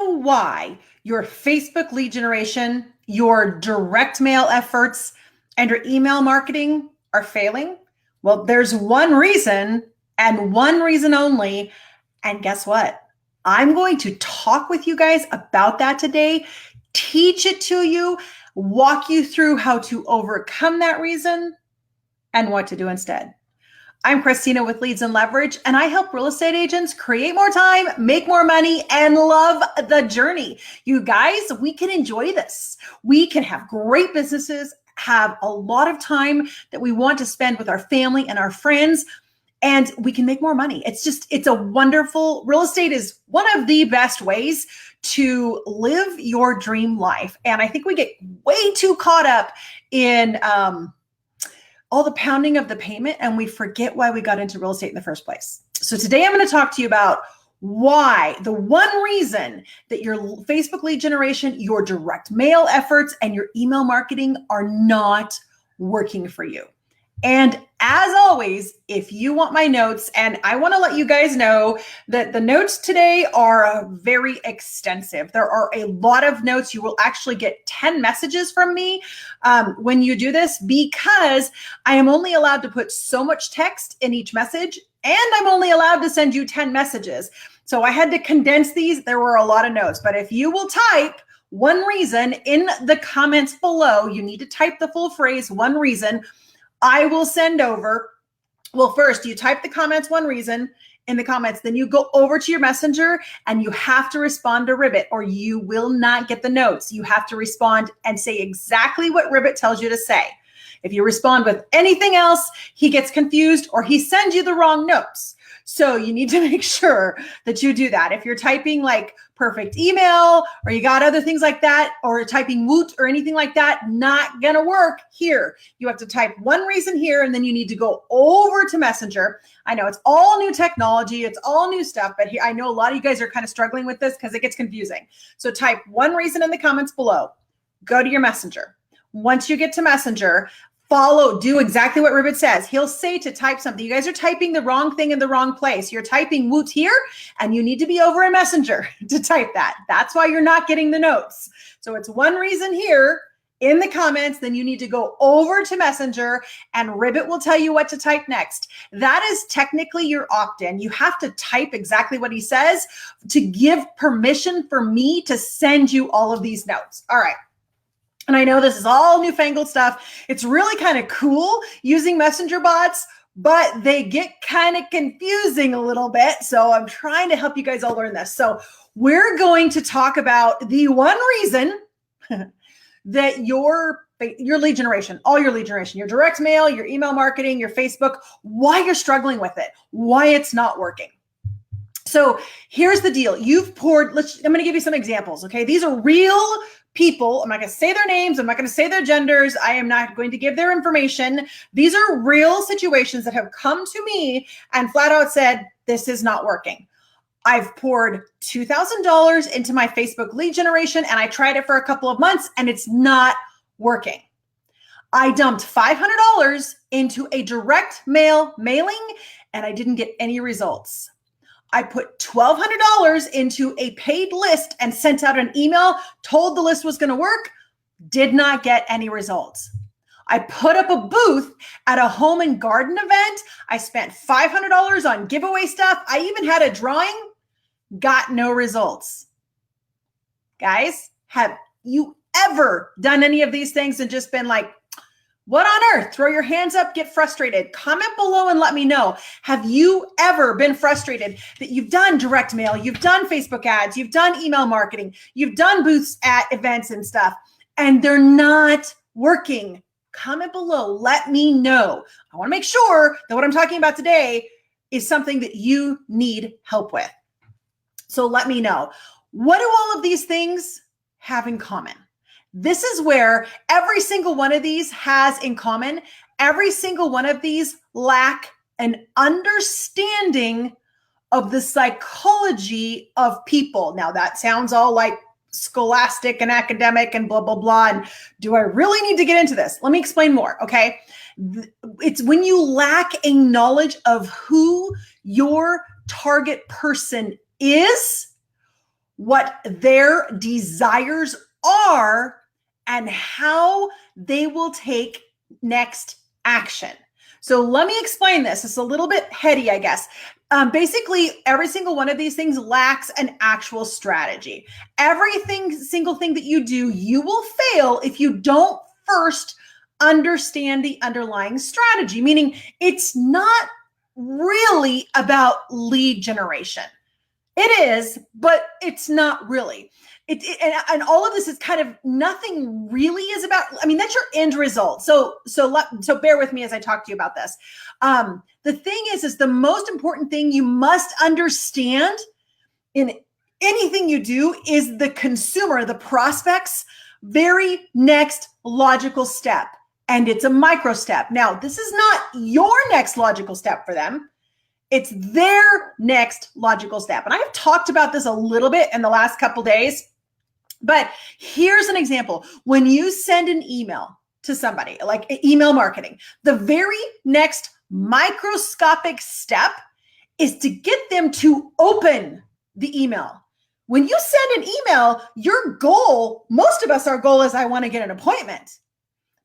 why your Facebook lead generation, your direct mail efforts, and your email marketing are failing? Well, there's one reason and one reason only. And guess what? I'm going to talk with you guys about that today, teach it to you, walk you through how to overcome that reason and what to do instead. I'm Christina with Leads and Leverage, and I help real estate agents create more time, make more money, and love the journey. You guys, we can enjoy this. We can have great businesses, have a lot of time that we want to spend with our family and our friends, and we can make more money. It's a wonderful, real estate is one of the best ways to live your dream life. And I think we get way too caught up in, all the pounding of the payment, and we forget why we got into real estate in the first place. So today I'm going to talk to you about why the one reason that your Facebook lead generation, your direct mail efforts, and your email marketing are not working for you. And as always, if you want my notes, and I want to let you guys know that the notes today are very extensive. There are a lot of notes. You will actually get 10 messages from me when you do this, because I am only allowed to put so much text in each message, and I'm only allowed to send you 10 messages. So I had to condense these. There were a lot of notes, but if you will type one reason in the comments below, you need to type the full phrase, one reason, I will send over. Well, first you type the comments, one reason in the comments, then you go over to your messenger and you have to respond to Ribbit or you will not get the notes. You have to respond and say exactly what Ribbit tells you to say. If you respond with anything else, he gets confused or he sends you the wrong notes. So you need to make sure that you do that. If you're typing like perfect email or you got other things like that, or typing woot or anything like that, not gonna work here. You have to type one reason here, and then you need to go over to Messenger. I know it's all new technology, it's all new stuff, but I know a lot of you guys are kind of struggling with this because it gets confusing. So type one reason in the comments below, go to your Messenger. Once you get to Messenger, do exactly what Ribbit says. He'll say to type something. You guys are typing the wrong thing in the wrong place. You're typing woot here, and you need to be over in Messenger to type that. That's why you're not getting the notes. So it's one reason here in the comments, then you need to go over to Messenger and Ribbit will tell you what to type next. That is technically your opt-in. You have to type exactly what he says to give permission for me to send you all of these notes. All right. And I know this is all newfangled stuff. It's really kind of cool using messenger bots, but they get kind of confusing a little bit. So I'm trying to help you guys all learn this. So we're going to talk about the one reason that your lead generation, all your lead generation, your direct mail, your email marketing, your Facebook, why you're struggling with it, why it's not working. So here's the deal. You've poured, I'm going to give you some examples. Okay. These are real people. I'm not going to say their names. I'm not going to say their genders. I am not going to give their information. These are real situations that have come to me and flat out said, this is not working. I've poured $2,000 into my Facebook lead generation and I tried it for a couple of months and it's not working. I dumped $500 into a direct mail mailing and I didn't get any results. I put $1,200 into a paid list and sent out an email, told the list was going to work, did not get any results. I put up a booth at a home and garden event. I spent $500 on giveaway stuff. I even had a drawing, got no results. Guys, have you ever done any of these things and just been like, what on earth? Throw your hands up, get frustrated. Comment below and let me know. Have you ever been frustrated that you've done direct mail, you've done Facebook ads, you've done email marketing, you've done booths at events and stuff, and they're not working? Comment below. Let me know. I want to make sure that what I'm talking about today is something that you need help with. So let me know. What do all of these things have in common? This is where every single one of these has in common. Every single one of these lack an understanding of the psychology of people. Now that sounds all like scholastic and academic and blah, blah, blah. And do I really need to get into this? Let me explain more. Okay. It's when you lack a knowledge of who your target person is, what their desires are and how they will take next action. So let me explain this. It's a little bit heady, I guess. Basically, every single one of these things lacks an actual strategy. Single thing that you do, you will fail if you don't first understand the underlying strategy, meaning it's not really about lead generation. It is, but it's not really. And all of this is kind of, nothing really is about, I mean, that's your end result. So bear with me as I talk to you about this. The thing is the most important thing you must understand in anything you do is the consumer, the prospect's very next logical step. And it's a micro step. Now, this is not your next logical step for them. It's their next logical step. And I have talked about this a little bit in the last couple days, but here's an example. When you send an email to somebody, like email marketing, the very next microscopic step is to get them to open the email. When you send an email, your goal, most of us, our goal is I want to get an appointment.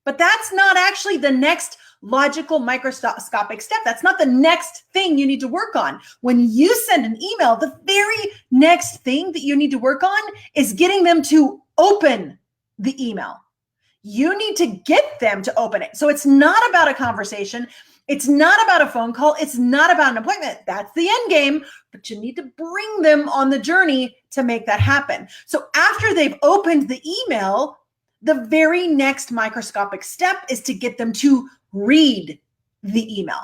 But that's not actually the next logical microscopic step. That's not the next thing you need to work on. When you send an email, the very next thing that you need to work on is getting them to open the email. You need to get them to open it. So it's not about a conversation. It's not about a phone call. It's not about an appointment. That's the end game, but you need to bring them on the journey to make that happen. So after they've opened the email, the very next microscopic step is to get them to read the email.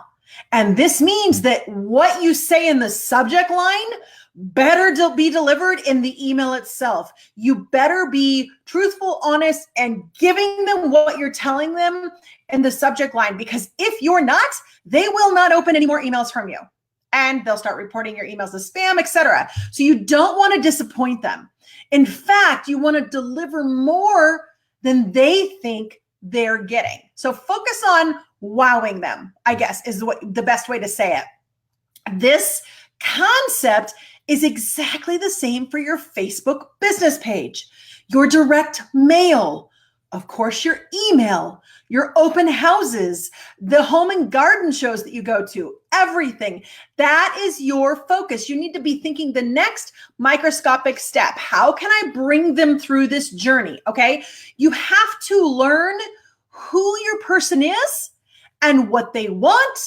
And this means that what you say in the subject line better be delivered in the email itself. You better be truthful, honest, and giving them what you're telling them in the subject line, because if you're not, they will not open any more emails from you. And they'll start reporting your emails as spam, etc. So you don't want to disappoint them. In fact, you want to deliver more than they think they're getting. So focus on wowing them, I guess, is the best way to say it. This concept is exactly the same for your Facebook business page, your direct mail, of course, your email, your open houses, the home and garden shows that you go to, everything. That is your focus. You need to be thinking the next microscopic step. How can I bring them through this journey? Okay. You have to learn who your person is and what they want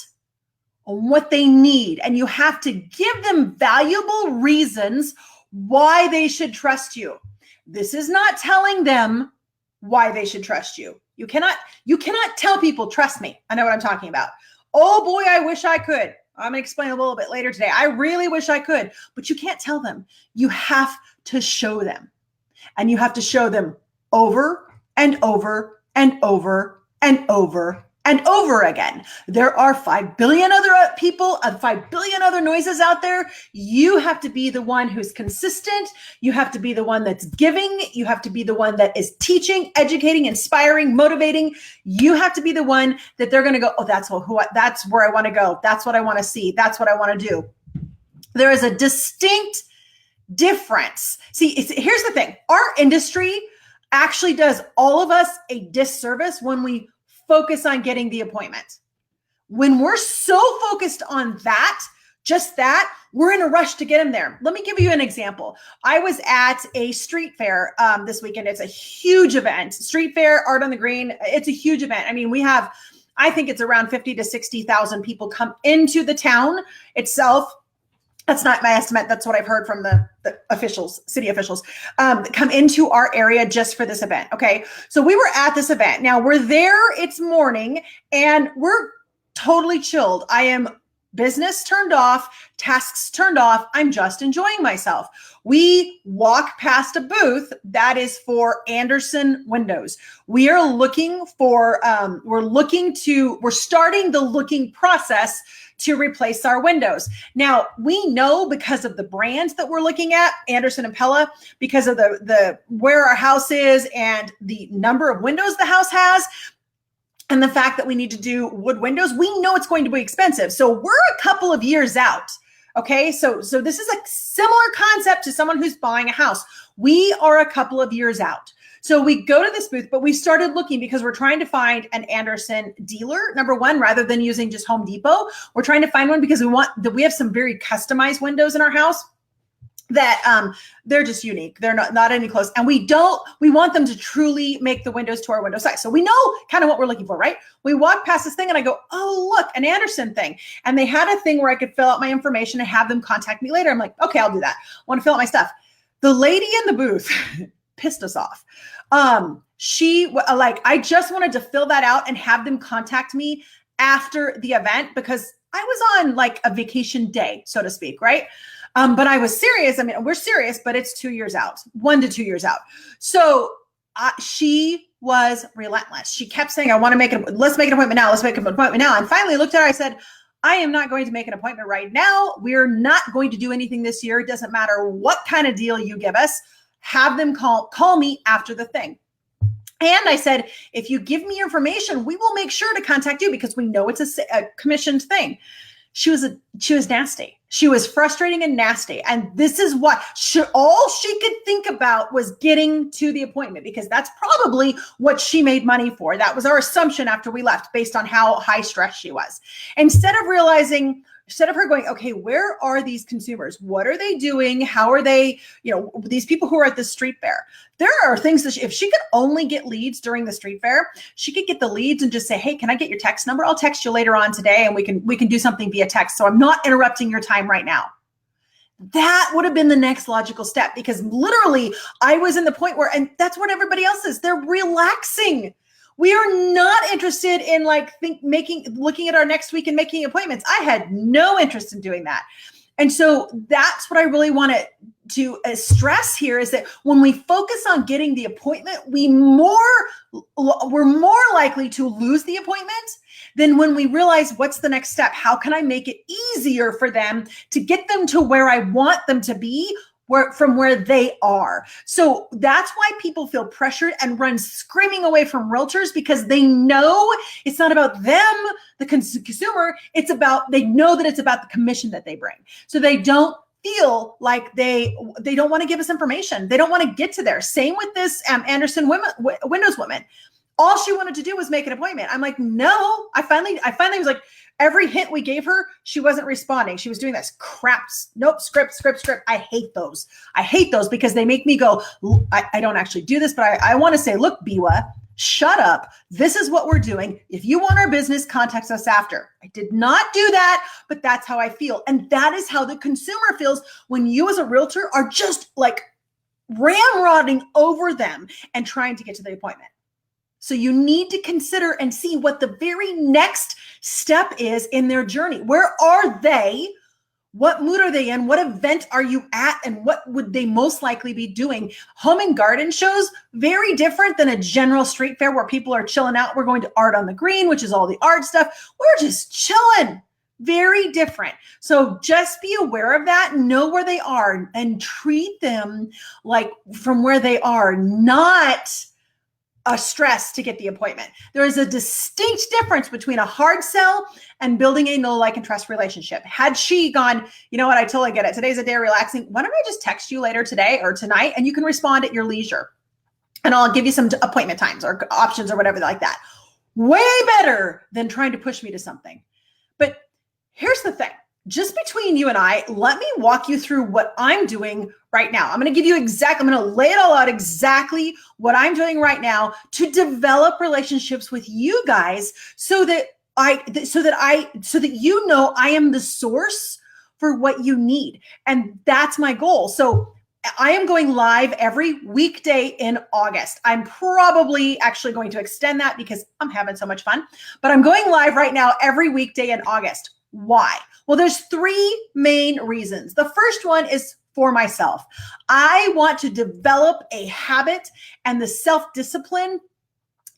and what they need. And you have to give them valuable reasons why they should trust you. This is not telling them why they should trust you. You cannot tell people, trust me. I know what I'm talking about. Oh boy, I wish I could. I'm going to explain a little bit later today. I really wish I could, but you can't tell them. You have to show them. And you have to show them over and over and over and over and over again. There are 5 billion other people, 5 billion other noises out there. You have to be the one who's consistent. You have to be the one that's giving. You have to be the one that is teaching, educating, inspiring, motivating. You have to be the one that they're going to go, oh, that's where I want to go. That's what I want to see. That's what I want to do. There is a distinct difference. See, here's the thing. Our industry actually does all of us a disservice when we focus on getting the appointment. When we're so focused on that, just that, we're in a rush to get them there. Let me give you an example. I was at a street fair this weekend. It's a huge event. Street fair, Art on the Green. It's a huge event. I mean, I think it's around 50 to 60,000 people come into the town itself. That's not my estimate. That's what I've heard from the officials, city officials, come into our area just for this event. Okay. So we were at this event. Now we're there, it's morning, and we're totally chilled. I am business turned off, tasks turned off. I'm just enjoying myself. We walk past a booth that is for Andersen windows. We are looking for, we're starting the looking process to replace our windows. Now, we know because of the brands that we're looking at, Andersen and Pella, because of the where our house is and the number of windows the house has, and the fact that we need to do wood windows, we know it's going to be expensive. So we're a couple of years out. Okay, so this is a similar concept to someone who's buying a house. We are a couple of years out. So we go to this booth, but we started looking because we're trying to find an Andersen dealer, number one, rather than using just Home Depot. We're trying to find one because we have some very customized windows in our house that they're just unique. They're not any close. And we want them to truly make the windows to our window size. So we know kind of what we're looking for, right? We walk past this thing and I go, oh, look, an Andersen thing. And they had a thing where I could fill out my information and have them contact me later. I'm like, okay, I'll do that. I want to fill out my stuff. The lady in the booth pissed us off. I just wanted to fill that out and have them contact me after the event because I was on like a vacation day, so to speak, right? But I was serious. I mean, we're serious, but it's 2 years out, 1 to 2 years out. So she was relentless. She kept saying, let's make an appointment now. Let's make an appointment now. And finally I looked at her, I said, I am not going to make an appointment right now. We're not going to do anything this year. It doesn't matter what kind of deal you give us. Have them call me after the thing. And I said, if you give me information, we will make sure to contact you because we know it's a commissioned thing. She was nasty. She was frustrating and nasty. And this is what all she could think about was getting to the appointment because that's probably what she made money for. That was our assumption after we left based on how high stress she was. Instead of her going, okay, where are these consumers? What are they doing? How are they, these people who are at the street fair? There are things that if she could only get leads during the street fair, she could get the leads and just say, hey, can I get your text number? I'll text you later on today and we can do something via text. So I'm not interrupting your time right now. That would have been the next logical step because literally I was in the point where, and that's what everybody else is. They're relaxing. We are not interested in looking at our next week and making appointments. I had no interest in doing that. And so that's what I really want to stress here is that when we focus on getting the appointment, we're more likely to lose the appointment than when we realize what's the next step? How can I make it easier for them to get them to where I want them to be from where they are. So that's why people feel pressured and run screaming away from realtors because they know it's not about them, the consumer. They know that it's about the commission that they bring. So they don't feel like they don't want to give us information. They don't want to get to there. Same with this Andersen Windows woman. All she wanted to do was make an appointment. I'm like, no. I finally was like, every hint we gave her, she wasn't responding. She was doing this crap. Nope, script. I hate those. I hate those because they make me go, I don't actually do this, but I want to say, look, Biwa, shut up. This is what we're doing. If you want our business, contact us after. I did not do that, but that's how I feel. And that is how the consumer feels when you as a realtor are just like ramrodding over them and trying to get to the appointment. So you need to consider and see what the very next step is in their journey. Where are they? What mood are they in? What event are you at? And what would they most likely be doing? Home and garden shows, very different than a general street fair where people are chilling out. We're going to Art on the Green, which is all the art stuff. We're just chilling. Very different. So just be aware of that, know where they are, and treat them like from where they are, not a stress to get the appointment. There is a distinct difference between a hard sell and building a know, like, and trust relationship. Had she gone, you know what, I totally get it. Today's a day of relaxing. Why don't I just text you later today or tonight and you can respond at your leisure and I'll give you some appointment times or options or whatever like that. Way better than trying to push me to something. But here's the thing. Just between you and I, let me walk you through what I'm doing right now. I'm going to give you I'm going to lay it all out exactly what I'm doing right now to develop relationships with you guys so that you know I am the source for what you need. And that's my goal. So I am going live every weekday in August. I'm probably actually going to extend that because I'm having so much fun, but I'm going live right now every weekday in August. Why? Well, there's 3 main reasons. The first one is for myself. I want to develop a habit and the self-discipline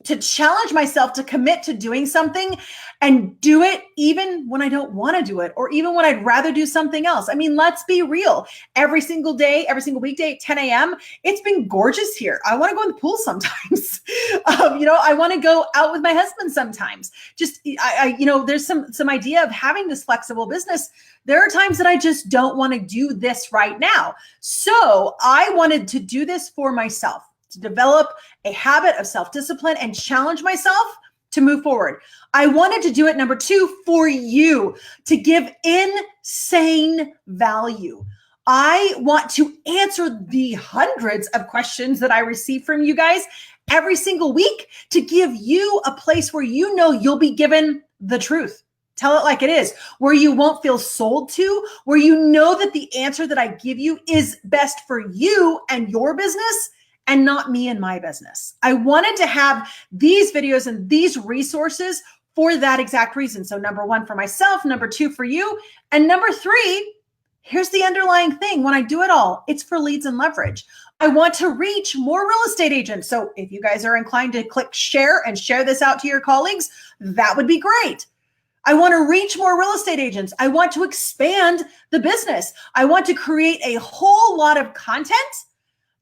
to challenge myself to commit to doing something and do it even when I don't want to do it, or even when I'd rather do something else. I mean, let's be real. Every single day, every single weekday at 10 a.m., it's been gorgeous here. I want to go in the pool sometimes. I want to go out with my husband sometimes. There's some idea of having this flexible business. There are times that I just don't want to do this right now. So I wanted to do this for myself, to develop a habit of self-discipline and challenge myself to move forward. I wanted to do it, number two, for you, to give insane value. I want to answer the hundreds of questions that I receive from you guys every single week, to give you a place where you know you'll be given the truth. Tell it like it is, where you won't feel sold to, where you know that the answer that I give you is best for you and your business, and not me and my business. I wanted to have these videos and these resources for that exact reason. So number one, for myself, number two, for you. And number three, here's the underlying thing. When I do it all, it's for leads and leverage. I want to reach more real estate agents. So if you guys are inclined to click share and share this out to your colleagues, that would be great. I want to reach more real estate agents. I want to expand the business. I want to create a whole lot of content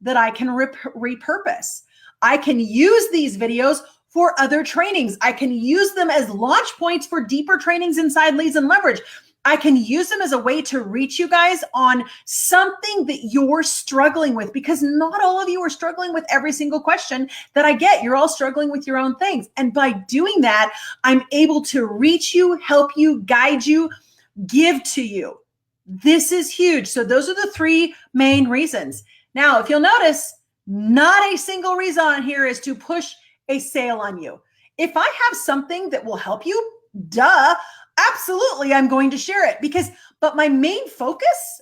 that I can repurpose. I can use these videos for other trainings. I can use them as launch points for deeper trainings inside leads and leverage. I can use them as a way to reach you guys on something that you're struggling with, because not all of you are struggling with every single question that I get. You're all struggling with your own things. And by doing that, I'm able to reach you, help you, guide you, give to you. This is huge. So those are the three main reasons. Now, if you'll notice, not a single reason on here is to push a sale on you. If I have something that will help you, absolutely, I'm going to share it, but my main focus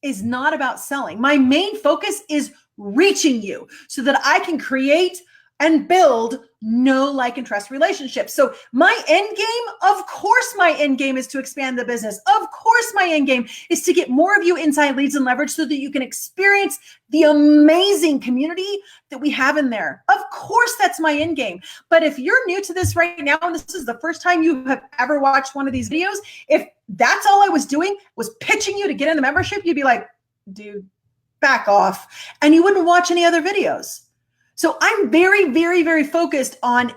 is not about selling. My main focus is reaching you so that I can create and build know, like, and trust relationships. So my end game, of course, my end game is to expand the business. Of course, my end game is to get more of you inside leads and leverage so that you can experience the amazing community that we have in there. Of course, that's my end game. But if you're new to this right now, and this is the first time you have ever watched one of these videos, if that's all I was doing was pitching you to get in the membership, you'd be like, dude, back off. And you wouldn't watch any other videos. So I'm very, very, very focused on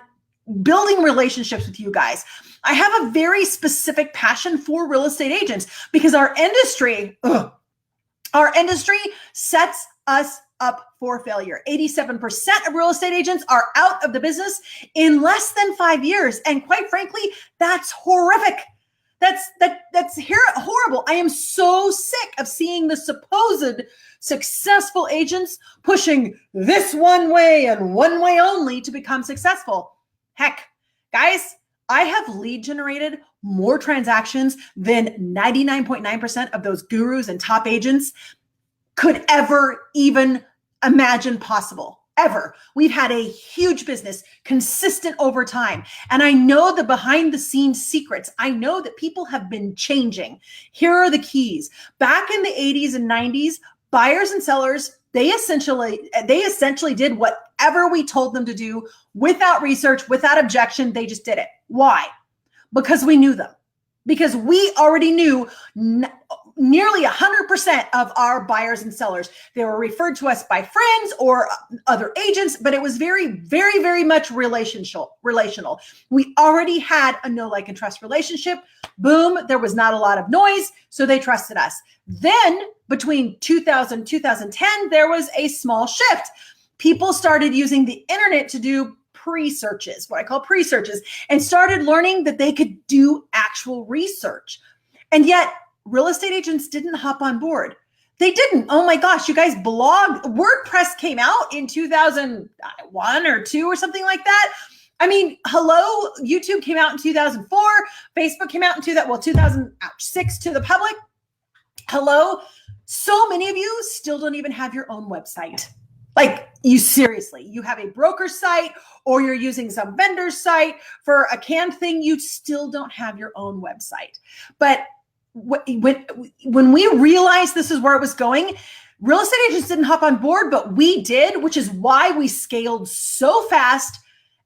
building relationships with you guys. I have a very specific passion for real estate agents because our industry sets us up for failure. 87% of real estate agents are out of the business in less than 5 years. And quite frankly, that's horrific. That's horrible. I am so sick of seeing the supposed successful agents pushing this one way and one way only to become successful. Heck, guys, I have lead generated more transactions than 99.9% of those gurus and top agents could ever even imagine possible. Ever. We've had a huge business, consistent over time. And I know the behind the scenes secrets. I know that people have been changing. Here are the keys. Back in the 80s and 90s, buyers and sellers, they essentially did whatever we told them to do without research, without objection. They just did it. Why? Because we knew them. Because we already knew nearly 100% of our buyers and sellers. They were referred to us by friends or other agents, but it was very, very, very much relational. We already had a know, like, and trust relationship. Boom, there was not a lot of noise, so they trusted us. Then between 2000 and 2010, there was a small shift. People started using the internet to do pre-searches, what I call pre-searches, and started learning that they could do actual research. And yet real estate agents didn't hop on board. They didn't. Oh my gosh, you guys, WordPress came out in 2001 or 2 or something like that. I mean, hello, YouTube came out in 2004. Facebook came out in 2006 to the public. Hello. So many of you still don't even have your own website. Like, you seriously, you have a broker site or you're using some vendor site for a canned thing. You still don't have your own website. But when we realized this is where it was going, real estate agents didn't hop on board, but we did, which is why we scaled so fast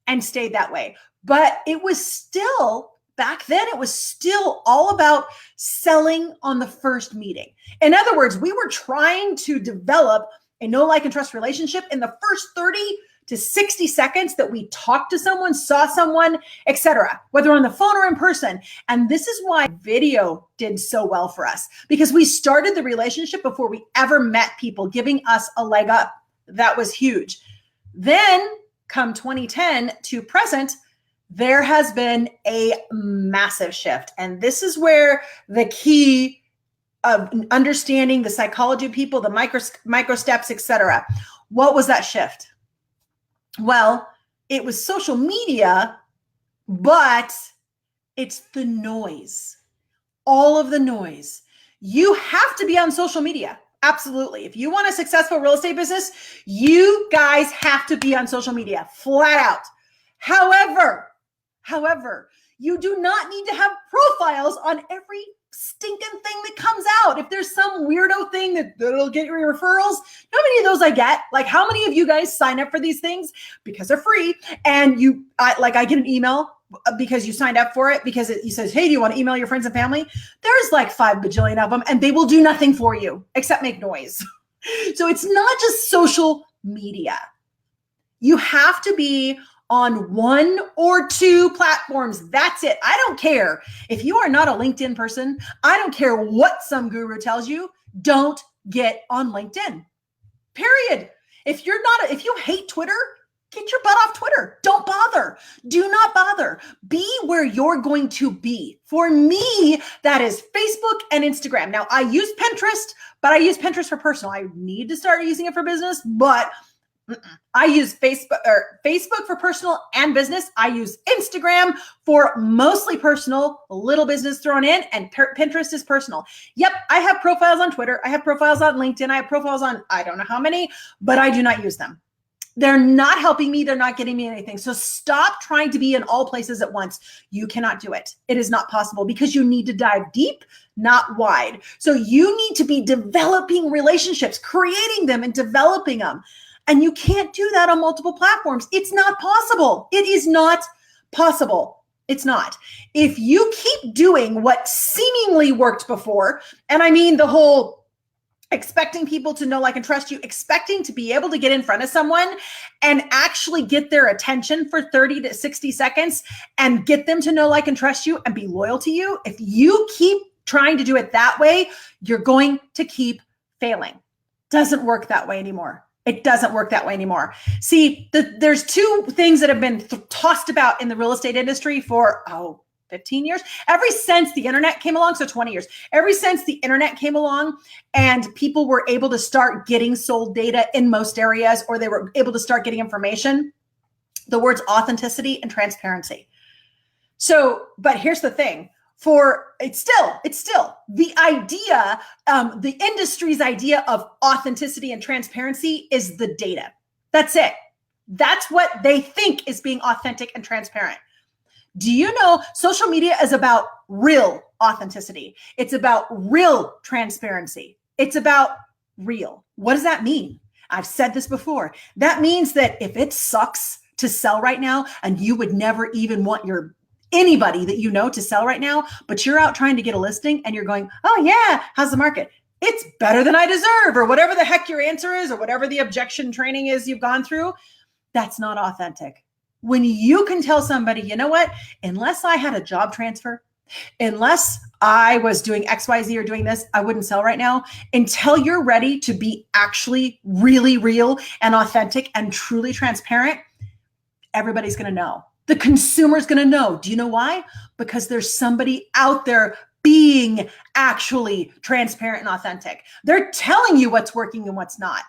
and stayed that way. But it was still, back then, it was still all about selling on the first meeting. In other words, we were trying to develop a know, like, and trust relationship in the first 30 to 60 seconds that we talked to someone, saw someone, etc., whether on the phone or in person. And this is why video did so well for us, because we started the relationship before we ever met people, giving us a leg up. That was huge. Then come 2010 to present, there has been a massive shift. And this is where the key of understanding the psychology of people, the micro steps, etc. What was that shift? Well, it was social media, but it's the noise, all of the noise. You have to be on social media. Absolutely. If you want a successful real estate business, you guys have to be on social media, flat out. However, you do not need to have profiles on every stinking thing that comes out. If there's some weirdo thing that'll get your referrals, how many of those I get? Like, how many of you guys sign up for these things because they're free? And I get an email because you signed up for it, because it says, hey, do you want to email your friends and family? There's like 5 bajillion of them, and they will do nothing for you except make noise. So it's not just social media. You have to be on 1 or 2 platforms. That's it. I don't care if you are not a LinkedIn person. I don't care what some guru tells you. Don't get on LinkedIn. Period. If you hate Twitter, get your butt off Twitter. Don't bother. Do not bother. Be where you're going to be. For me, that is Facebook and Instagram. Now, I use Pinterest, but I use Pinterest for personal. I need to start using it for business, but I use Facebook for personal and business. I use Instagram for mostly personal, a little business thrown in, and Pinterest is personal. Yep, I have profiles on Twitter. I have profiles on LinkedIn. I have profiles on I don't know how many, but I do not use them. They're not helping me. They're not getting me anything. So stop trying to be in all places at once. You cannot do it. It is not possible, because you need to dive deep, not wide. So you need to be developing relationships, creating them and developing them. And you can't do that on multiple platforms. It's not possible. It is not possible. It's not. If you keep doing what seemingly worked before, and I mean the whole expecting people to know, like, and trust you, expecting to be able to get in front of someone and actually get their attention for 30 to 60 seconds and get them to know, like, and trust you and be loyal to you, if you keep trying to do it that way, you're going to keep failing. Doesn't work that way anymore. It doesn't work that way anymore. See, there's 2 things that have been tossed about in the real estate industry for, 15 years. Ever since the internet came along, so 20 years. Ever since the internet came along and people were able to start getting sold data in most areas, or they were able to start getting information, the words authenticity and transparency. So, but here's the thing. It's still the idea, the industry's idea of authenticity and transparency is the data. That's it. That's what they think is being authentic and transparent. Do you know social media is about real authenticity? It's about real transparency. It's about real. What does that mean? I've said this before. That means that if it sucks to sell right now, and you would never even want anybody that you know to sell right now, but you're out trying to get a listing and you're going, oh yeah, how's the market? It's better than I deserve, or whatever the heck your answer is, or whatever the objection training is you've gone through. That's not authentic. When you can tell somebody, you know what, unless I had a job transfer, unless I was doing XYZ or doing this, I wouldn't sell right now. Until you're ready to be actually really real and authentic and truly transparent, everybody's going to know. The consumer's going to know. Do you know why? Because there's somebody out there being actually transparent and authentic. They're telling you what's working and what's not.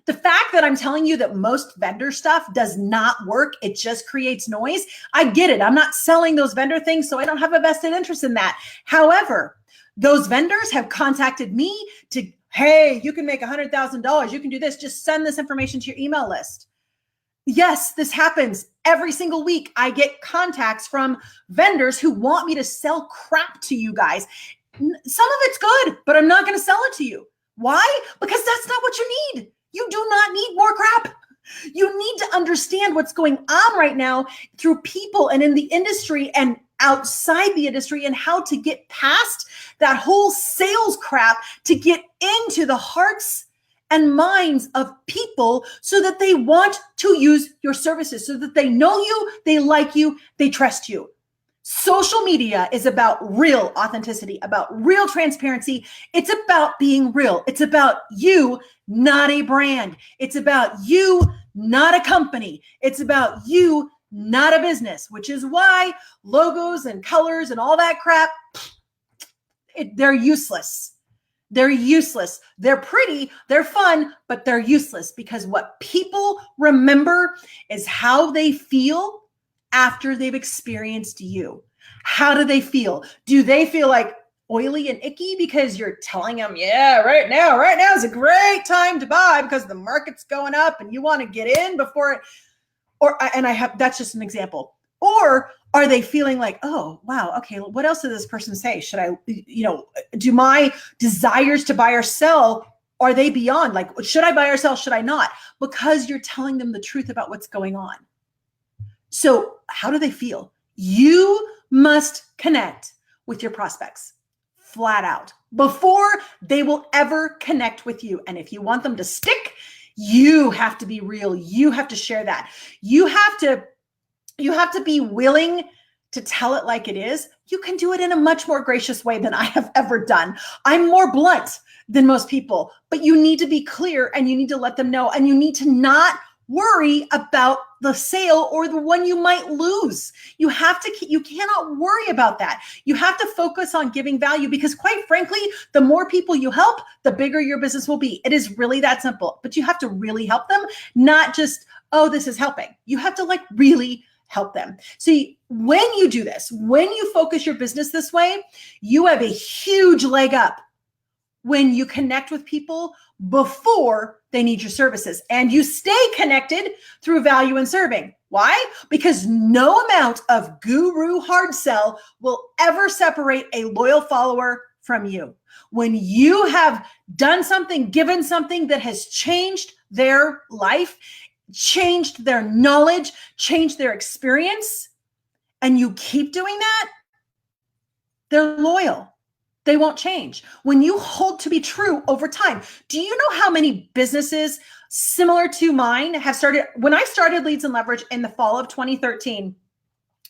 The fact that I'm telling you that most vendor stuff does not work, it just creates noise. I get it. I'm not selling those vendor things, so I don't have a vested interest in that. However, those vendors have contacted me to, hey, you can make $100,000. You can do this. Just send this information to your email list. Yes, this happens every single week. I get contacts from vendors who want me to sell crap to you guys. Some of it's good, but I'm not going to sell it to you. Why? Because that's not what you need. You do not need more crap. You need to understand what's going on right now through people and in the industry and outside the industry, and how to get past that whole sales crap to get into the hearts and minds of people so that they want to use your services, so that they know you, they like you, they trust you. Social media is about real authenticity, about real transparency. It's about being real. It's about you, not a brand. It's about you, not a company. It's about you, not a business, which is why logos and colors and all that crap, they're useless. They're useless. They're pretty, they're fun, but they're useless, because what people remember is how they feel after they've experienced you. How do they feel? Do they feel like oily and icky because you're telling them, yeah, right now is a great time to buy because the market's going up and you want to get in before it, that's just an example. Or are they feeling like, oh, wow, okay, what else did this person say? Should I, do my desires to buy or sell, are they beyond? Like, should I buy or sell? Should I not? Because you're telling them the truth about what's going on. So how do they feel? You must connect with your prospects flat out before they will ever connect with you. And if you want them to stick, you have to be real. You have to share that. You have to be willing to tell it like it is. You can do it in a much more gracious way than I have ever done. I'm more blunt than most people, but you need to be clear and you need to let them know, and you need to not worry about the sale or the one you might lose. You cannot worry about that. You have to focus on giving value, because quite frankly, the more people you help, the bigger your business will be. It is really that simple, but you have to really help them, not just, oh, this is helping. You have to really help them. See, when you do this, when you focus your business this way, you have a huge leg up when you connect with people before they need your services, and you stay connected through value and serving. Why? Because no amount of guru hard sell will ever separate a loyal follower from you. When you have done something, given something that has changed their life, changed their knowledge, changed their experience, and you keep doing that, they're loyal. They won't change. When you hold to be true over time, do you know how many businesses similar to mine have started? When I started Leads and Leverage in the fall of 2013,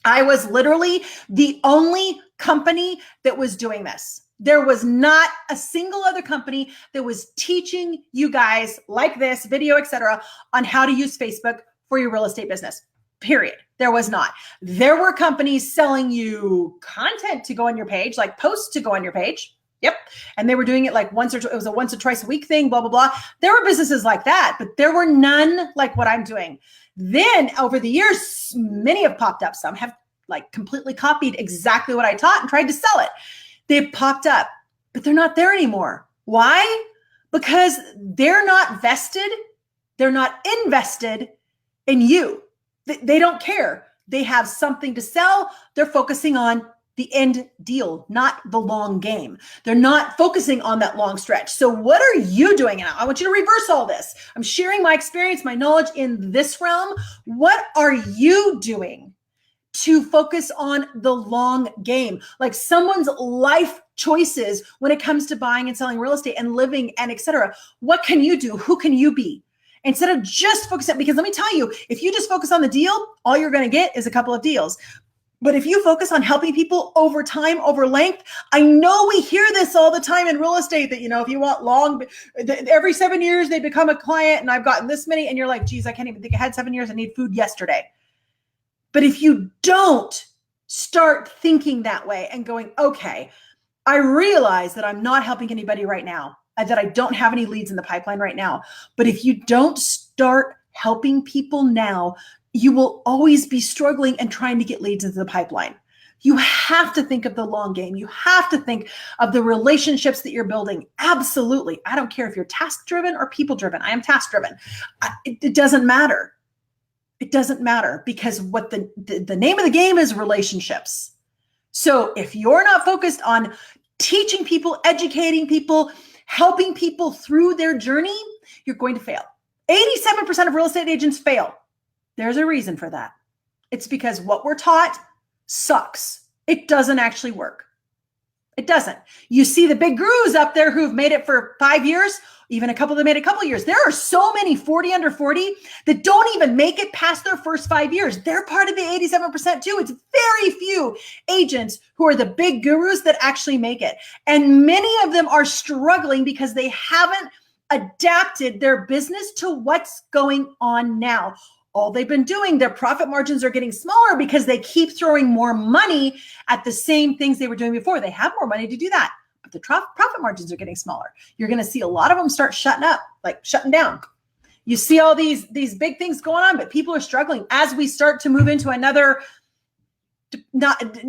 I was literally the only company that was doing this. There was not a single other company that was teaching you guys like this, video, etc., on how to use Facebook for your real estate business. Period. There was not. There were companies selling you content to go on your page, like posts to go on your page. Yep. And they were doing it like it was a once or twice a week thing, blah, blah, blah. There were businesses like that, but there were none like what I'm doing. Then over the years, many have popped up. Some have completely copied exactly what I taught and tried to sell it. They've popped up, but they're not there anymore. Why? Because they're not vested. They're not invested in you. They don't care. They have something to sell. They're focusing on the end deal, not the long game. They're not focusing on that long stretch. So what are you doing now? I want you to reverse all this. I'm sharing my experience, my knowledge in this realm. What are you doing to focus on the long game? Like someone's life choices when it comes to buying and selling real estate and living and etc. What can you do? Who can you be? Instead of just focusing, because let me tell you, if you just focus on the deal, all you're going to get is a couple of deals. But if you focus on helping people over time, over length, I know we hear this all the time in real estate that, if you want long, every 7 years they become a client and I've gotten this many, and you're like, geez, I can't even think I had 7 years. I need food yesterday. But if you don't start thinking that way and going, okay, I realize that I'm not helping anybody right now, that I don't have any leads in the pipeline right now. But if you don't start helping people now, you will always be struggling and trying to get leads into the pipeline. You have to think of the long game. You have to think of the relationships that you're building. Absolutely. I don't care if you're task driven or people driven. I am task driven. It doesn't matter. It doesn't matter, because what the name of the game is relationships. So if you're not focused on teaching people, educating people, helping people through their journey, you're going to fail. 87% of real estate agents fail. There's a reason for that. It's because what we're taught sucks. It doesn't actually work. It doesn't. You see the big gurus up there who've made it for 5 years, even a couple that made a couple years. There are so many 40 under 40 that don't even make it past their first 5 years. They're part of the 87% too. It's very few agents who are the big gurus that actually make it. And many of them are struggling because they haven't adapted their business to what's going on now. All they've been doing, their profit margins are getting smaller because they keep throwing more money at the same things they were doing before. They have more money to do that, but the profit margins are getting smaller. You're going to see a lot of them start shutting up, like shutting down. You see all these big things going on, but people are struggling as we start to move into another, not a